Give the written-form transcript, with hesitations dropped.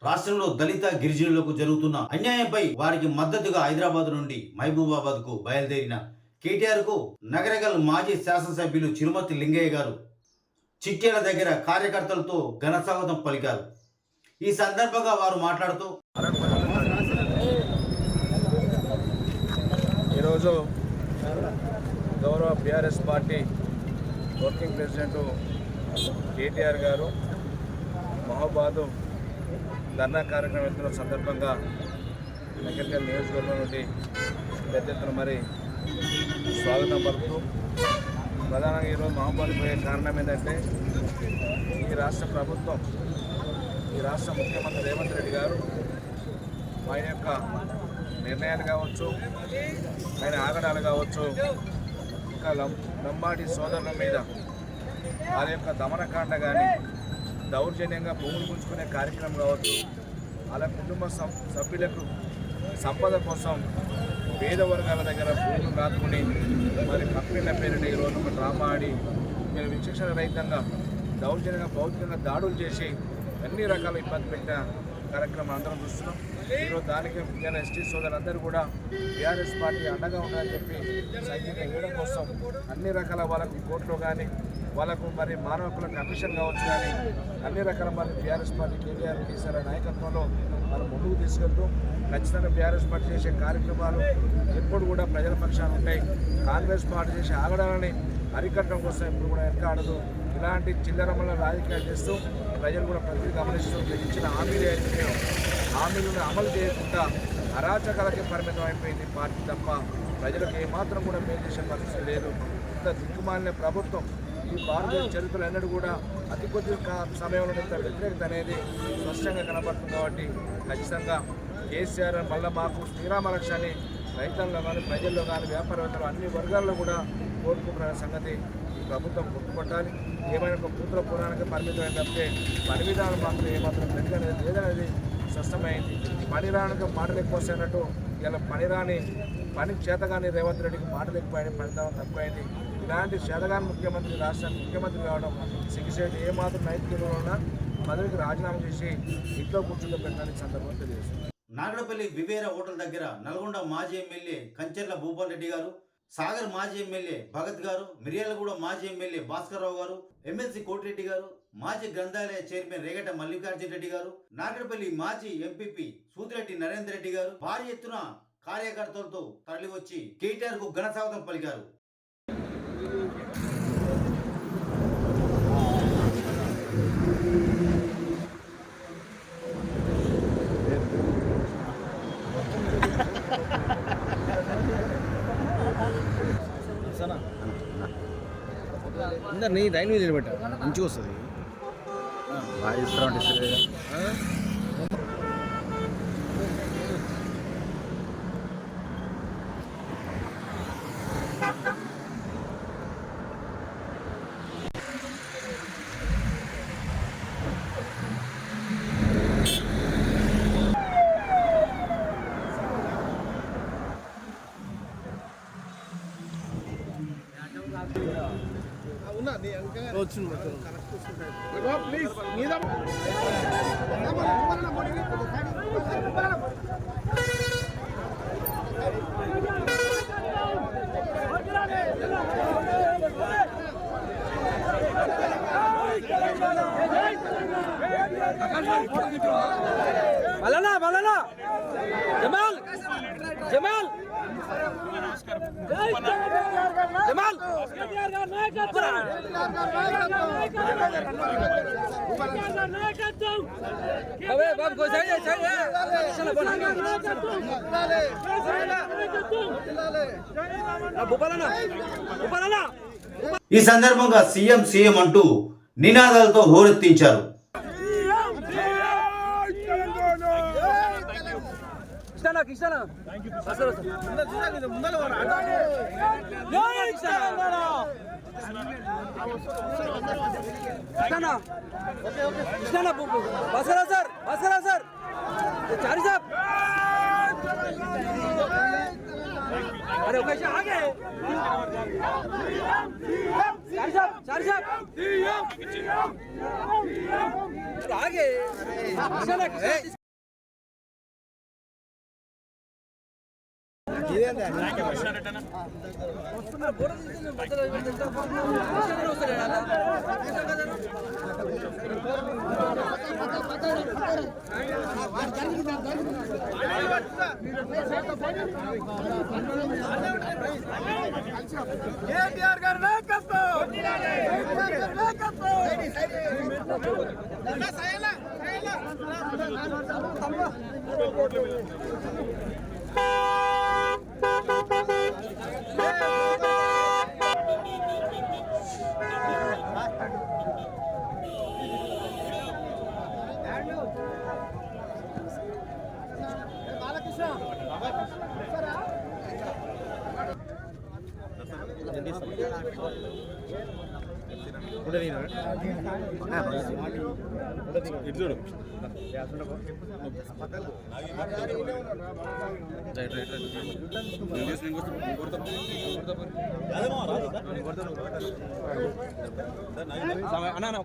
రాష్ట్రంలో దళిత గిరిజనులకు జరుగుతున్న అన్యాయంపై వారికి మద్దతుగా హైదరాబాద్ నుండి మహబూబాబాద్ కు బయలుదేరిన కేటీఆర్ కు నగరగల్ మాజీ శాసనసభ్యులు చిరుమతి లింగయ్య గారు చిట్యాల దగ్గర కార్యకర్తలతో ఘన స్వాగతం పలికారు. ఈ సందర్భంగా వారు మాట్లాడుతూ, ఈరోజు గౌరవ BRS party working president KTR గారు మహబూబాబాద్ ధర్నా కార్యక్రమం ఎత్తున్న సందర్భంగా నగరికల్ నియోజకవర్గం నుండి పెద్ద ఎత్తున మరి స్వాగతం పలుకుతూ, ప్రధానంగా ఈరోజు మహబూబాబాద్ పోయే కారణం ఏంటంటే ఈ రాష్ట్ర ప్రభుత్వం, ఈ రాష్ట్ర ముఖ్యమంత్రి రేవంత్ రెడ్డి గారు ఆయన యొక్క నిర్ణయాలు కావచ్చు, ఆయన ఆగడాలు కావచ్చు, ఇంకా లంబాడి సోదరుల మీద వారి యొక్క దమనకాండ కానీ, దౌర్జన్యంగా భూములు గుంజుకునే కార్యక్రమం కావచ్చు, అలా కుటుంబ సభ్యులకు సంపద కోసం పేద వర్గాల దగ్గర భూములు రాసుకుని మరి కంపెనీల పేరుని ఈరోజు ఒక డ్రామా ఆడి మీరు విచక్షణ రహితంగా దౌర్జన్యంగా భౌతికంగా దాడులు చేసి అన్ని రకాల ఇబ్బంది పెట్టిన కార్యక్రమం అందరం చూస్తున్నాం. ఈరోజు దానికి ముఖ్యంగా ఎస్టీ సోదరులందరూ కూడా బీఆర్ఎస్ పార్టీ అండగా ఉండాలని చెప్పి సైనిక వేయడం కోసం అన్ని రకాల వాళ్ళకు కోర్టులో కానీ, వాళ్ళకు మరి మానవ హక్కుల కమిషన్ కావచ్చు కానీ అన్ని రకాల మరి బీఆర్ఎస్ పార్టీ కేటీఆర్ కేసీఆర్ నాయకత్వంలో మనం ముందుకు తీసుకెళ్తూ ఖచ్చితంగా బీఆర్ఎస్ పార్టీ చేసే కార్యక్రమాలు ఎప్పుడు కూడా ప్రజల పక్షాలు ఉంటాయి. కాంగ్రెస్ పార్టీ చేసే ఆగడాలని అరికట్టడం కోసం ఎప్పుడు కూడా వెనకాడదు. ఇలాంటి చిల్లరమల రాజకీయాలు చేస్తూ ప్రజలు కూడా ప్రతి గమనిస్తూ ఇచ్చిన హామీలను అమలు చేయకుండా అరాచకాలకే పరిమితం అయిపోయింది పార్టీ తప్ప ప్రజలకు ఏమాత్రం కూడా మేలు చేసే పరిస్థితి లేదు. ఇంత దిక్కుమాలిన ప్రభుత్వం ఈ భారతదేశ చరిత్రలో ఎన్నడూ కూడా అతి కొద్ది సమయంలో ఇంత వ్యతిరేకత అనేది స్పష్టంగా కనబడుతుంది. కాబట్టి ఖచ్చితంగా కేసీఆర్ మళ్ళీ మాకు శ్రీరామ లక్ష్యాన్ని రైతుల్లో కానీ, ప్రజల్లో కానీ, వ్యాపారవేత్తలు అన్ని వర్గాల్లో కూడా కోరుకుంటున్న సంగతి ఈ ప్రభుత్వం గుర్తుపట్టాలి. ఏమైనా ఒక కూతుర పురాణానికి పరిమితమైన తప్పితే పని విధానం మాత్రం ఏమాత్రం పెరిగనేది లేదనేది స్పష్టమైంది. పనిరానికి మాటలు ఎక్కువ వస్తున్నట్టు ఇలా పని చేతగాని రేవంత్ రెడ్డికి మాటలు ఎక్కువైంది, ఫలితం తక్కువైంది. ఇలాంటి చేతగాని ముఖ్యమంత్రి రాష్ట్రానికి ముఖ్యమంత్రి కావడం సిగ్గుసేటు. ఏమాత్రం నైతికంగా ఉన్నా పదవికి రాజీనామా చేసి ఇంట్లో కూర్చుంటూ పెట్టడానికి సందర్భం తెలియజేస్తుంది. నాగడపల్లి వివేర హోటల్ దగ్గర నల్గొండ మాజీ ఎమ్మెల్యే కంచెర్ల భూపాల్ రెడ్డి గారు, సాగర్ మాజీ ఎమ్మెల్యే భగత్ గారు, మిర్యాలగూడ మాజీ ఎమ్మెల్యే భాస్కర్ రావు గారు, ఎమ్మెల్సీ కోటిరెడ్డి గారు, మాజీ గ్రంథాలయ చైర్మన్ రేగట మల్లికార్జున రెడ్డి గారు, నాగడపల్లి మాజీ ఎంపీపీ సూదిరెడ్డి నరేందర్ రెడ్డి గారు భారీ ఎత్తున కార్యకర్తలతో తరలివచ్చి కేటీఆర్ కు ఘన స్వాగతం పలికారు. అందరినీ లైన్ మీద నిలబెట్టారు, మంచిగా వస్తుంది. జమాల్ ఈ సందర్భంగా సీఎం అంటూ నినాదాలతో హోరెత్తించారు. अरे आगे आगे కేటీఆర్ గారి నాయకత్వం అన్న